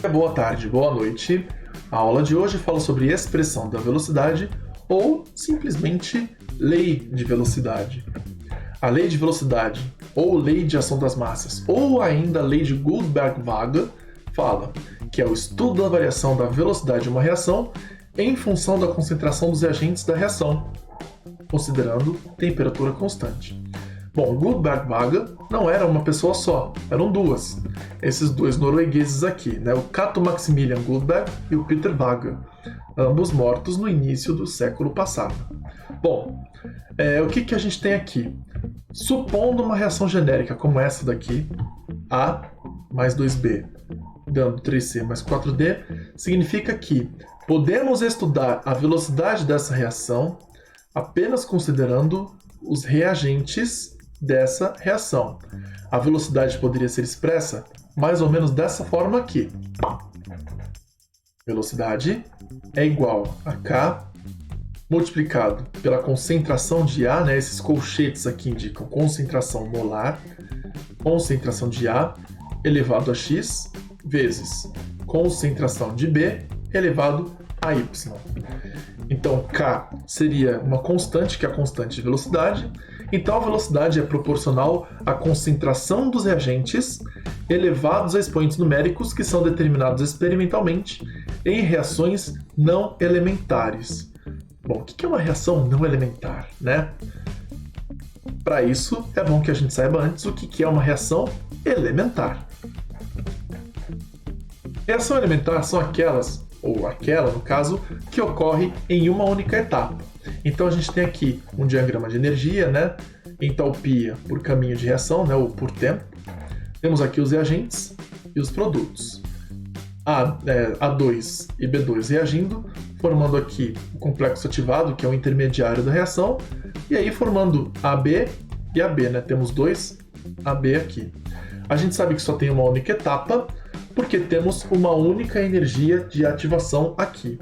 Boa tarde, boa noite. A aula de hoje fala sobre expressão da velocidade ou simplesmente lei de velocidade. A lei de velocidade ou lei de ação das massas ou ainda lei de Gutenberg-Waage fala que é o estudo da variação da velocidade de uma reação em função da concentração dos reagentes da reação, considerando temperatura constante. Bom, Gutenberg-Waage não era uma pessoa só, eram duas. Esses dois noruegueses aqui, né? O Cato Maximilian Gutenberg e o Peter Waage, ambos mortos no início do século passado. Bom, o que a gente tem aqui? Supondo uma reação genérica como essa daqui, A mais 2B dando 3C mais 4D, significa que podemos estudar a velocidade dessa reação apenas considerando os reagentes dessa reação. A velocidade poderia ser expressa mais ou menos dessa forma aqui. Velocidade é igual a K multiplicado pela concentração de A, né? Esses colchetes aqui indicam concentração molar, concentração de A elevado a X vezes concentração de B elevado a Y. Então, K seria uma constante, que é a constante de velocidade. Então, a velocidade é proporcional à concentração dos reagentes elevados a expoentes numéricos que são determinados experimentalmente em reações não elementares. Bom, o que é uma reação não elementar, né? Para isso, é bom que a gente saiba antes o que é uma reação elementar. Reação elementar são aquelas, ou aquela, no caso, que ocorre em uma única etapa. Então a gente tem aqui um diagrama de energia, né? Entalpia por caminho de reação, né? Ou por tempo. Temos aqui os reagentes e os produtos. A2 e B2 reagindo, formando aqui o complexo ativado, que é o intermediário da reação, e aí formando AB e AB, né? Temos dois AB aqui. A gente sabe que só tem uma única etapa, porque temos uma única energia de ativação aqui.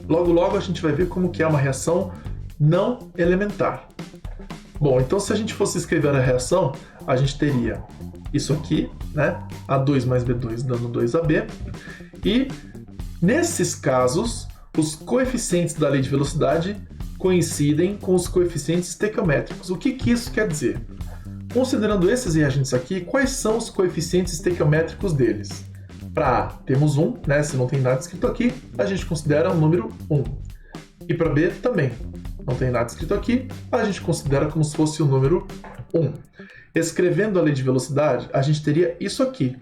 Logo, logo a gente vai ver como que é uma reação não elementar. Bom, então se a gente fosse escrever a reação, a gente teria isso aqui, né? A2 mais B2 dando 2AB. E, nesses casos, os coeficientes da lei de velocidade coincidem com os coeficientes estequiométricos. O que isso quer dizer? Considerando esses reagentes aqui, quais são os coeficientes estequiométricos deles? Para A, temos 1, né? Se não tem nada escrito aqui, a gente considera o número 1. E para B, também. Não tem nada escrito aqui, a gente considera como se fosse o número 1. Escrevendo a lei de velocidade, a gente teria isso aqui.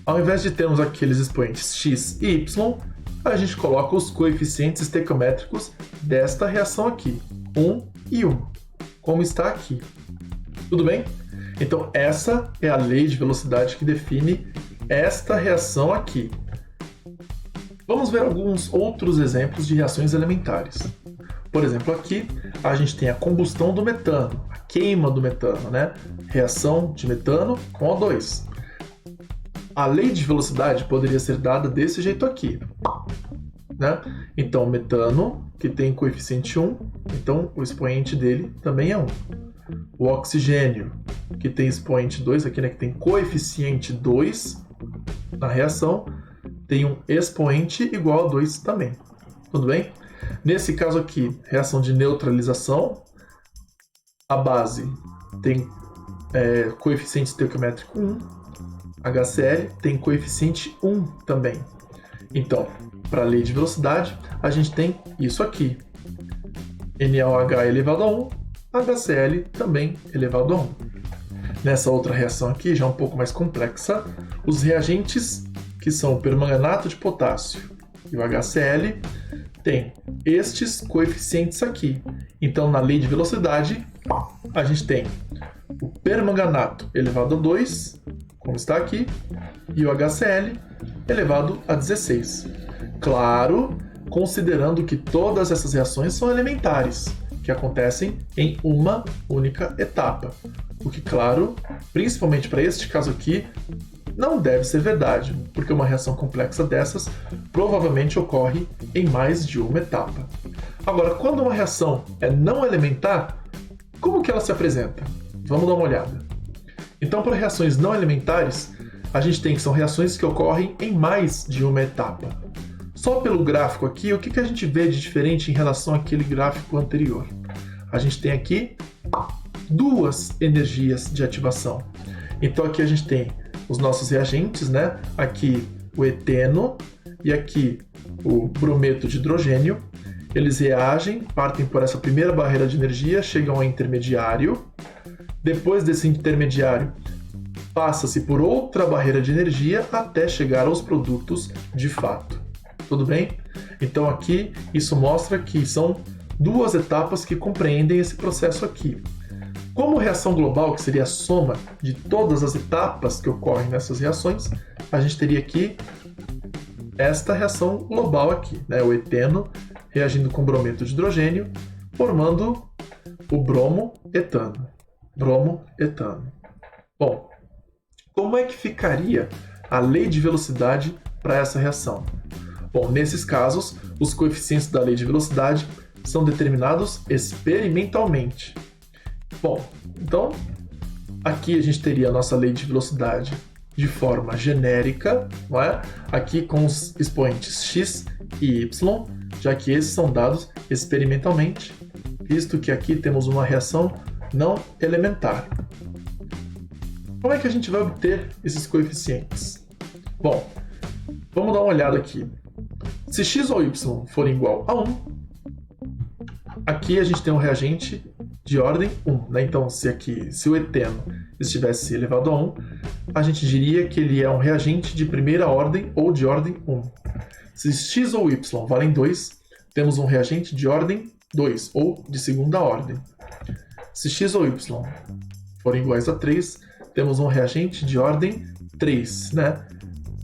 Ao invés de termos aqueles expoentes x e y, a gente coloca os coeficientes estequiométricos desta reação aqui, 1 e 1. Como está aqui. Tudo bem? Então, essa é a lei de velocidade que define esta reação aqui. Vamos ver alguns outros exemplos de reações elementares. Por exemplo, aqui a gente tem a combustão do metano, a queima do metano, né? Reação de metano com O2. A lei de velocidade poderia ser dada desse jeito aqui, né? Então, metano, que tem coeficiente 1, então o expoente dele também é 1. O oxigênio, que tem expoente 2 aqui, né, que tem coeficiente 2 na reação, tem um expoente igual a 2 também. Tudo bem? Nesse caso aqui, reação de neutralização, a base tem coeficiente estequiométrico 1, HCl tem coeficiente 1 também. Então, para a lei de velocidade, a gente tem isso aqui. NaOH elevado a 1, HCl também elevado a 1. Nessa outra reação aqui, já um pouco mais complexa, os reagentes, que são o permanganato de potássio e o HCl, têm estes coeficientes aqui. Então, na lei de velocidade, a gente tem o permanganato elevado a 2, como está aqui, e o HCl elevado a 16. Claro, considerando que todas essas reações são elementares, que acontecem em uma única etapa. O que, claro, principalmente para este caso aqui, não deve ser verdade, porque uma reação complexa dessas provavelmente ocorre em mais de uma etapa. Agora, quando uma reação é não elementar, como que ela se apresenta? Vamos dar uma olhada. Então, para reações não elementares, a gente tem que são reações que ocorrem em mais de uma etapa. Só pelo gráfico aqui, o que a gente vê de diferente em relação àquele gráfico anterior? A gente tem aqui duas energias de ativação. Então aqui a gente tem os nossos reagentes, né? Aqui o eteno e aqui o brometo de hidrogênio. Eles reagem, partem por essa primeira barreira de energia, chegam ao intermediário. Depois desse intermediário, passa-se por outra barreira de energia até chegar aos produtos de fato. Tudo bem? Então aqui isso mostra que são duas etapas que compreendem esse processo aqui. Como reação global, que seria a soma de todas as etapas que ocorrem nessas reações, a gente teria aqui esta reação global aqui, né? O eteno reagindo com brometo de hidrogênio, formando o bromo-etano. Bromo-etano. Bom, como é que ficaria a lei de velocidade para essa reação? Bom, nesses casos, os coeficientes da lei de velocidade são determinados experimentalmente. Bom, então, aqui a gente teria a nossa lei de velocidade de forma genérica, não é? Aqui com os expoentes x e y, já que esses são dados experimentalmente, visto que aqui temos uma reação não elementar. Como é que a gente vai obter esses coeficientes? Bom, vamos dar uma olhada aqui. Se x ou y for igual a 1, aqui a gente tem um reagente de ordem 1, né? Então, se o eteno estivesse elevado a 1, a gente diria que ele é um reagente de primeira ordem ou de ordem 1. Se x ou y valem 2, temos um reagente de ordem 2 ou de segunda ordem. Se x ou y forem iguais a 3, temos um reagente de ordem 3, né?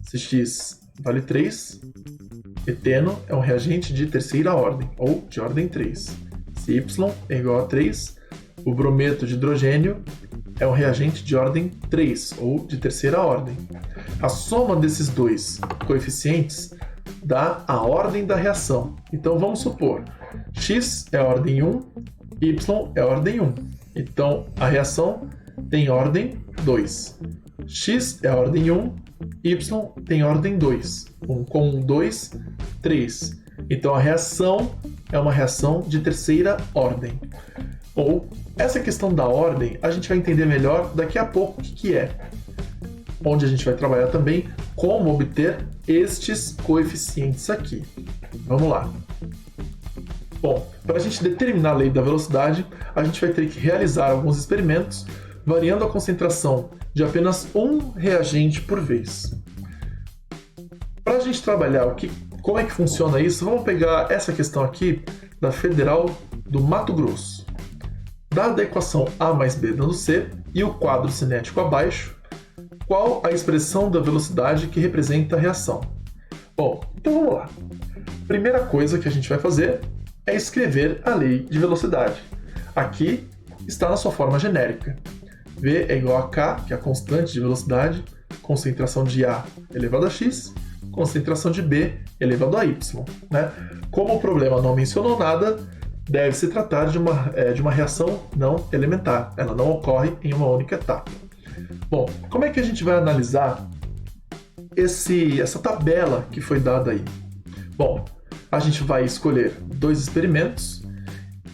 Se x vale 3, eteno é um reagente de terceira ordem, ou de ordem 3. Se y é igual a 3, o brometo de hidrogênio é um reagente de ordem 3, ou de terceira ordem. A soma desses dois coeficientes dá a ordem da reação. Então vamos supor, x é ordem 1, y é ordem 1. Então a reação tem ordem 2. X é ordem 1, y tem ordem 2. 1 com 1, 2, 3. Então a reação é uma reação de terceira ordem. Ou, essa questão da ordem a gente vai entender melhor daqui a pouco o que é. Onde a gente vai trabalhar também como obter estes coeficientes aqui. Vamos lá. Bom, para a gente determinar a lei da velocidade, a gente vai ter que realizar alguns experimentos variando a concentração de apenas um reagente por vez. Para a gente trabalhar como é que funciona isso, vamos pegar essa questão aqui da Federal do Mato Grosso. Dada a equação A mais B dando C e o quadro cinético abaixo, qual a expressão da velocidade que representa a reação? Bom, então vamos lá. Primeira coisa que a gente vai fazer é escrever a lei de velocidade. Aqui está na sua forma genérica. V é igual a K, que é a constante de velocidade, concentração de A elevado a x, concentração de B elevado a y. Né? Como o problema não mencionou nada, deve se tratar de uma reação não elementar. Ela não ocorre em uma única etapa. Bom, como é que a gente vai analisar essa tabela que foi dada aí? Bom, a gente vai escolher dois experimentos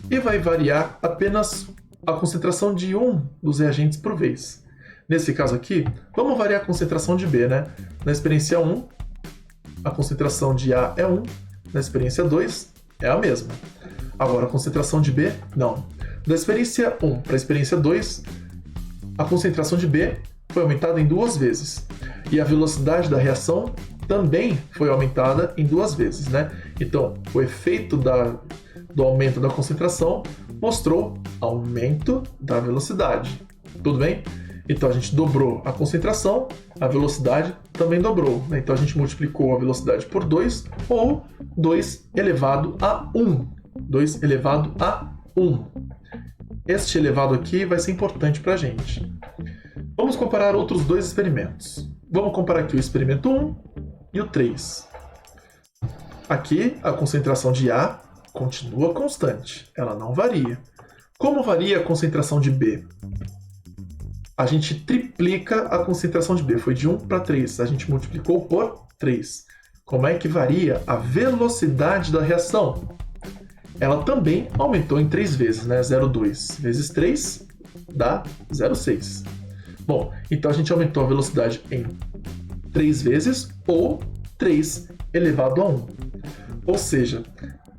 e vai variar apenas a concentração de um dos reagentes por vez. Nesse caso aqui, vamos variar a concentração de B, né? Na experiência 1, a concentração de A é 1, na experiência 2 é a mesma. Agora, a concentração de B, não. Da experiência 1 para a experiência 2, a concentração de B foi aumentada em 2 vezes. E a velocidade da reação também foi aumentada em 2 vezes, né? Então, o efeito do aumento da concentração mostrou aumento da velocidade. Tudo bem? Então a gente dobrou a concentração, a velocidade também dobrou. Né? Então a gente multiplicou a velocidade por 2, ou 2 elevado a 1. 2 elevado a 1. Este elevado aqui vai ser importante para a gente. Vamos comparar outros dois experimentos. Vamos comparar aqui o experimento 1 e o 3. Aqui a concentração de A continua constante, ela não varia. Como varia a concentração de B? a gente triplica a concentração de B. Foi de 1 para 3. A gente multiplicou por 3. Como é que varia a velocidade da reação? Ela também aumentou em 3 vezes, né? 0,2 vezes 3 dá 0,6. Bom, então a gente aumentou a velocidade em 3 vezes ou 3 elevado a 1. Ou seja,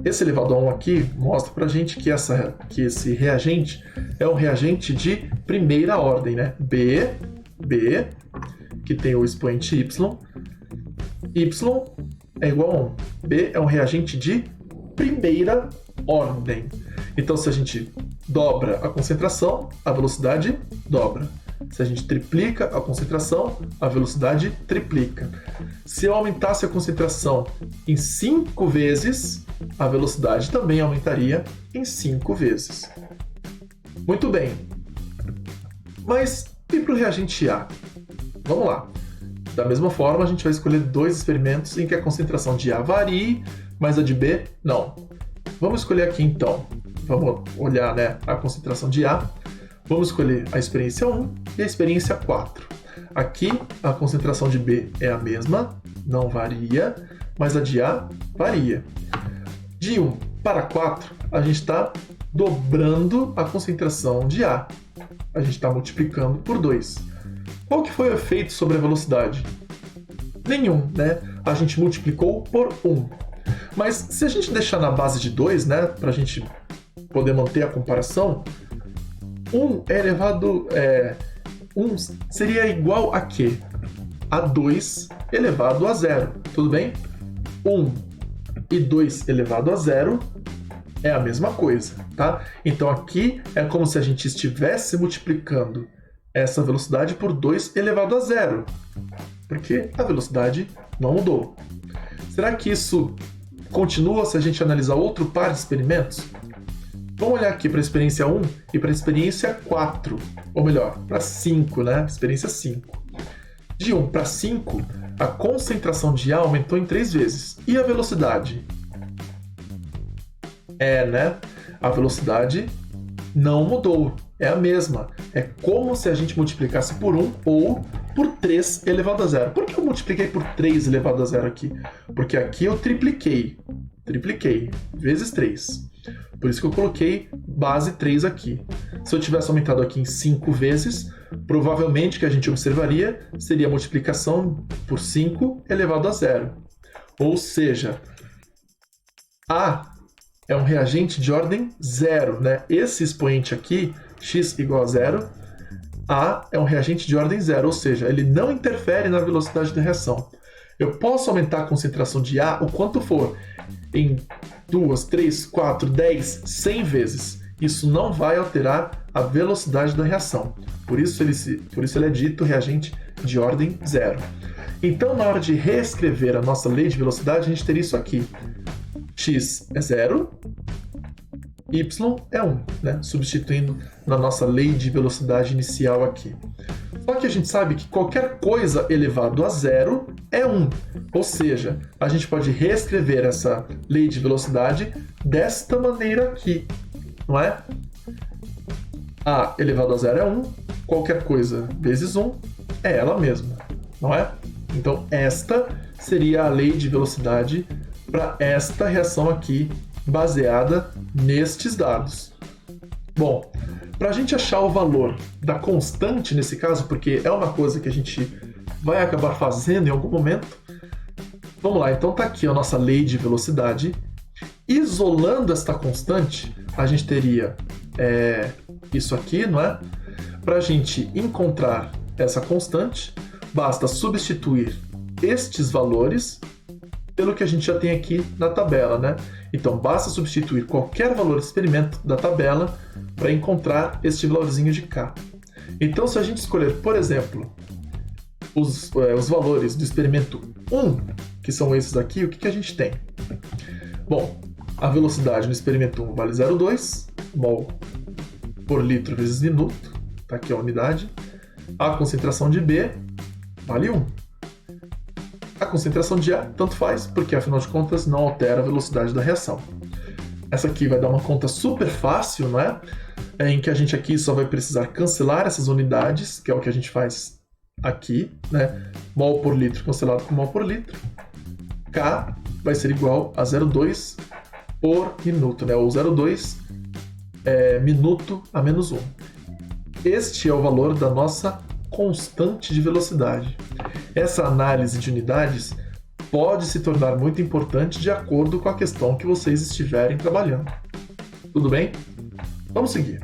esse elevado a 1 aqui mostra pra gente que esse reagente é um reagente de primeira ordem, né? B, que tem o expoente Y é igual a 1. B é um reagente de primeira ordem. Então, se a gente dobra a concentração, a velocidade dobra. Se a gente triplica a concentração, a velocidade triplica. Se eu aumentasse a concentração em 5 vezes, a velocidade também aumentaria em 5 vezes. Muito bem. Mas e para o reagente A? Vamos lá. Da mesma forma, a gente vai escolher 2 experimentos em que a concentração de A varie, mas a de B não. Vamos escolher aqui então. Vamos olhar, né, a concentração de A. Vamos escolher a experiência 1 e a experiência 4. Aqui a concentração de B é a mesma, não varia, mas a de A varia. De 1 para 4, a gente está dobrando a concentração de A. A gente está multiplicando por 2. Qual que foi o efeito sobre a velocidade? Nenhum, né? A gente multiplicou por 1. Mas se a gente deixar na base de 2, né, para a gente poder manter a comparação, 1 1 seria igual a quê? A 2 elevado a 0, tudo bem? 1 e 2 elevado a 0 é a mesma coisa, tá? Então aqui é como se a gente estivesse multiplicando essa velocidade por 2 elevado a 0, porque a velocidade não mudou. Será que isso continua se a gente analisar outro par de experimentos? Vamos olhar aqui para a experiência 1 e para a experiência 4, ou melhor, para 5, né? Experiência 5. De 1 para 5, a concentração de A aumentou em 3 vezes. E a velocidade? Né? A velocidade não mudou, é a mesma. É como se a gente multiplicasse por 1 ou por 3 elevado a 0. Por que eu multipliquei por 3 elevado a 0 aqui? Porque aqui eu tripliquei, vezes 3. Por isso que eu coloquei base 3 aqui. Se eu tivesse aumentado aqui em 5 vezes, provavelmente o que a gente observaria seria a multiplicação por 5 elevado a 0. Ou seja, A é um reagente de ordem 0, né? Esse expoente aqui, x igual a 0, A é um reagente de ordem 0, ou seja, ele não interfere na velocidade da reação. Eu posso aumentar a concentração de A o quanto for, em 2, 3, 4, 10, 100 vezes. Isso não vai alterar a velocidade da reação. Por isso ele é dito reagente de ordem 0. Então, na hora de reescrever a nossa lei de velocidade, a gente teria isso aqui. X é 0, y é 1, né? Substituindo na nossa lei de velocidade inicial aqui. Só que a gente sabe que qualquer coisa elevado a 0 é 1. Ou seja, a gente pode reescrever essa lei de velocidade desta maneira aqui, não é? A elevado a 0 é 1, qualquer coisa vezes 1 é ela mesma, não é? Então esta seria a lei de velocidade para esta reação aqui, baseada nestes dados. Bom, para a gente achar o valor da constante nesse caso, porque é uma coisa que a gente vai acabar fazendo em algum momento, vamos lá, então tá aqui a nossa lei de velocidade. Isolando esta constante, a gente teria isso aqui, não é? Para a gente encontrar essa constante, basta substituir estes valores pelo que a gente já tem aqui na tabela, né? Então, basta substituir qualquer valor de experimento da tabela para encontrar este valorzinho de K. Então, se a gente escolher, por exemplo, os valores do experimento 1, que são esses aqui, o que a gente tem? Bom, a velocidade no experimento 1 vale 0,2 mol por litro vezes minuto, tá aqui a unidade. A concentração de B vale 1. A concentração de A tanto faz, porque afinal de contas não altera a velocidade da reação. Essa aqui vai dar uma conta super fácil, não é? Em que a gente aqui só vai precisar cancelar essas unidades, que é o que a gente faz aqui, né? Mol por litro cancelado com mol por litro. K vai ser igual a 0,2 por minuto, né? Ou 0,2 minuto a menos 1. Este é o valor da nossa constante de velocidade. Essa análise de unidades pode se tornar muito importante de acordo com a questão que vocês estiverem trabalhando. Tudo bem? Vamos seguir.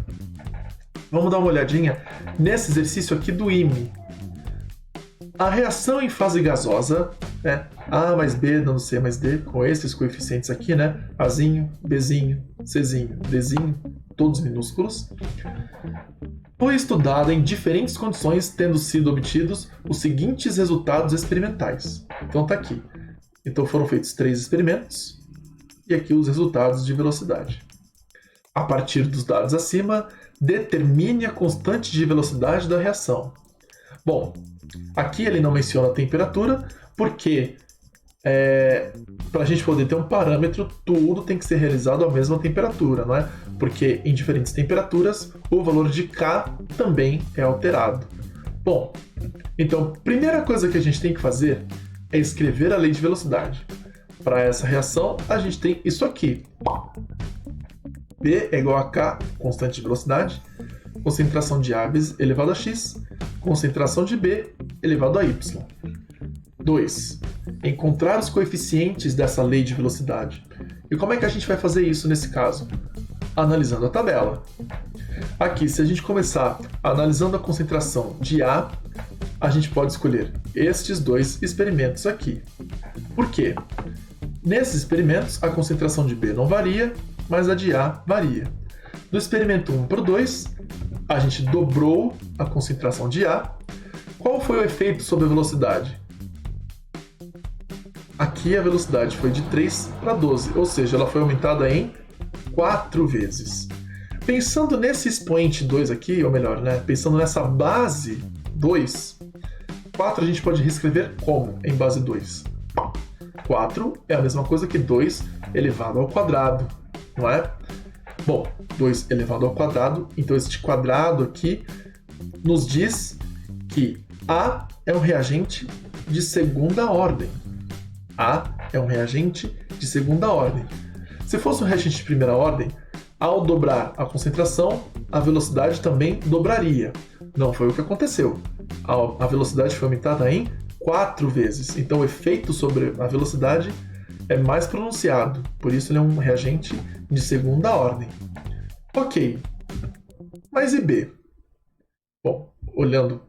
Vamos dar uma olhadinha nesse exercício aqui do IME. A reação em fase gasosa, né? A mais B dando C mais D, com esses coeficientes aqui, né? Azinho, Bzinho, Czinho, Dzinho, todos minúsculos, foi estudada em diferentes condições, tendo sido obtidos os seguintes resultados experimentais. Então tá aqui. Então foram feitos 3 experimentos e aqui os resultados de velocidade. A partir dos dados acima, determine a constante de velocidade da reação. Bom, aqui ele não menciona a temperatura, porque para a gente poder ter um parâmetro, tudo tem que ser realizado à mesma temperatura, não é? Porque em diferentes temperaturas, o valor de K também é alterado. Bom, então, primeira coisa que a gente tem que fazer é escrever a lei de velocidade. Para essa reação, a gente tem isso aqui. P é igual a K, constante de velocidade, concentração de A elevado a X, concentração de B elevado a Y. 2. Encontrar os coeficientes dessa lei de velocidade. E como é que a gente vai fazer isso nesse caso? Analisando a tabela. Aqui, se a gente começar analisando a concentração de A, a gente pode escolher estes 2 experimentos aqui. Por quê? Nesses experimentos, a concentração de B não varia, mas a de A varia. Do experimento 1 para o 2, a gente dobrou a concentração de A. Qual foi o efeito sobre a velocidade? Aqui a velocidade foi de 3 para 12, ou seja, ela foi aumentada em 4 vezes. Pensando nesse expoente 2 aqui, ou melhor, né, pensando nessa base 2, 4 a gente pode reescrever como em base 2? 4 é a mesma coisa que 2 elevado ao quadrado, não é? Bom, 2 elevado ao quadrado, então este quadrado aqui nos diz que A é um reagente de segunda ordem. A é um reagente de segunda ordem. Se fosse um reagente de primeira ordem, ao dobrar a concentração, a velocidade também dobraria. Não foi o que aconteceu. A velocidade foi aumentada em 4 vezes. Então o efeito sobre a velocidade é mais pronunciado. Por isso ele é um reagente de segunda ordem. Ok. Mas e B? Bom, olhando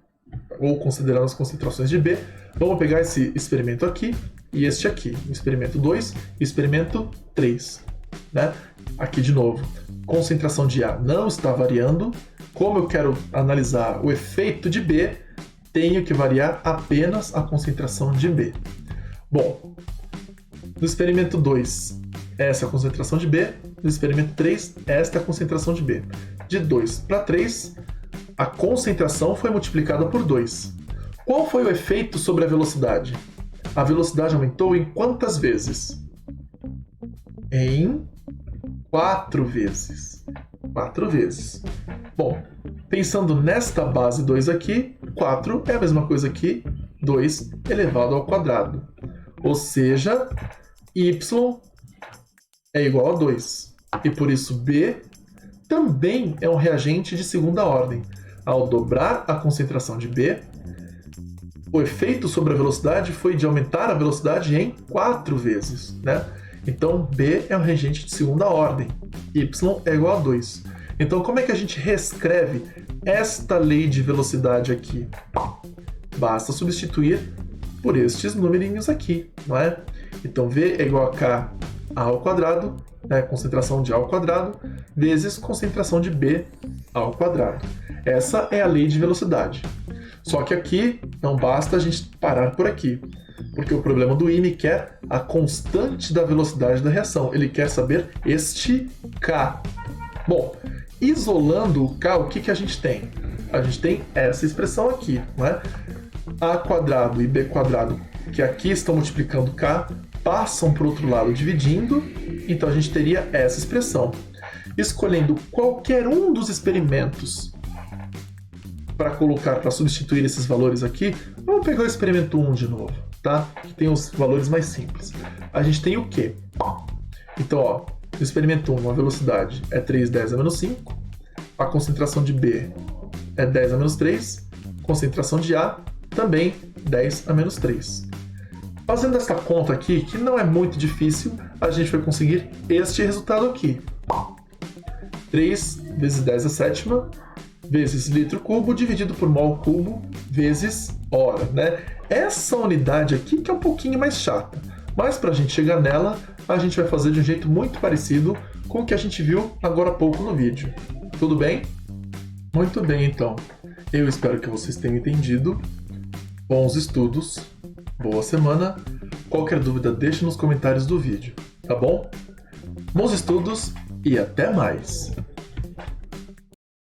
ou considerando as concentrações de B, vamos pegar esse experimento aqui e este aqui, experimento 2 e experimento 3. Né? Aqui de novo, concentração de A não está variando. Como eu quero analisar o efeito de B, tenho que variar apenas a concentração de B. Bom, no experimento 2, essa é a concentração de B. No experimento 3, esta é a concentração de B. De 2 para 3, a concentração foi multiplicada por 2. Qual foi o efeito sobre a velocidade? A velocidade aumentou em quantas vezes? Em 4 vezes. 4 vezes. Bom, pensando nesta base 2 aqui, 4 é a mesma coisa que 2 elevado ao quadrado. Ou seja, y é igual a 2. E por isso B também é um reagente de segunda ordem. Ao dobrar a concentração de B, o efeito sobre a velocidade foi de aumentar a velocidade em 4 vezes, né? Então, B é um reagente de segunda ordem, y é igual a 2. Então, como é que a gente reescreve esta lei de velocidade aqui? Basta substituir por estes numerinhos aqui, não é? Então, V é igual a K ao quadrado, né? Concentração de A ao quadrado, vezes concentração de B ao quadrado. Essa é a lei de velocidade. Só que aqui não basta a gente parar por aqui, porque o problema do IME quer a constante da velocidade da reação. Ele quer saber este K. Bom, isolando o K, o que a gente tem? A gente tem essa expressão aqui, não é? A quadrado e B quadrado, que aqui estão multiplicando K, passam para o outro lado dividindo, então a gente teria essa expressão. Escolhendo qualquer um dos experimentos para colocar, para substituir esses valores aqui, vamos pegar o experimento 1 de novo, tá? Que tem os valores mais simples. A gente tem o quê? Então, ó, no experimento 1, a velocidade é 3 × 10⁻⁵, a concentração de B é 10⁻⁵, concentração de A também 10⁻⁵. Fazendo essa conta aqui, que não é muito difícil, a gente vai conseguir este resultado aqui. 3 vezes 10⁻⁷ vezes litro cubo dividido por mol cubo vezes hora, né? Essa unidade aqui que é um pouquinho mais chata, mas para a gente chegar nela, a gente vai fazer de um jeito muito parecido com o que a gente viu agora há pouco no vídeo. Tudo bem? Muito bem, então. Eu espero que vocês tenham entendido. Bons estudos, boa semana. Qualquer dúvida, deixe nos comentários do vídeo, tá bom? Bons estudos e até mais!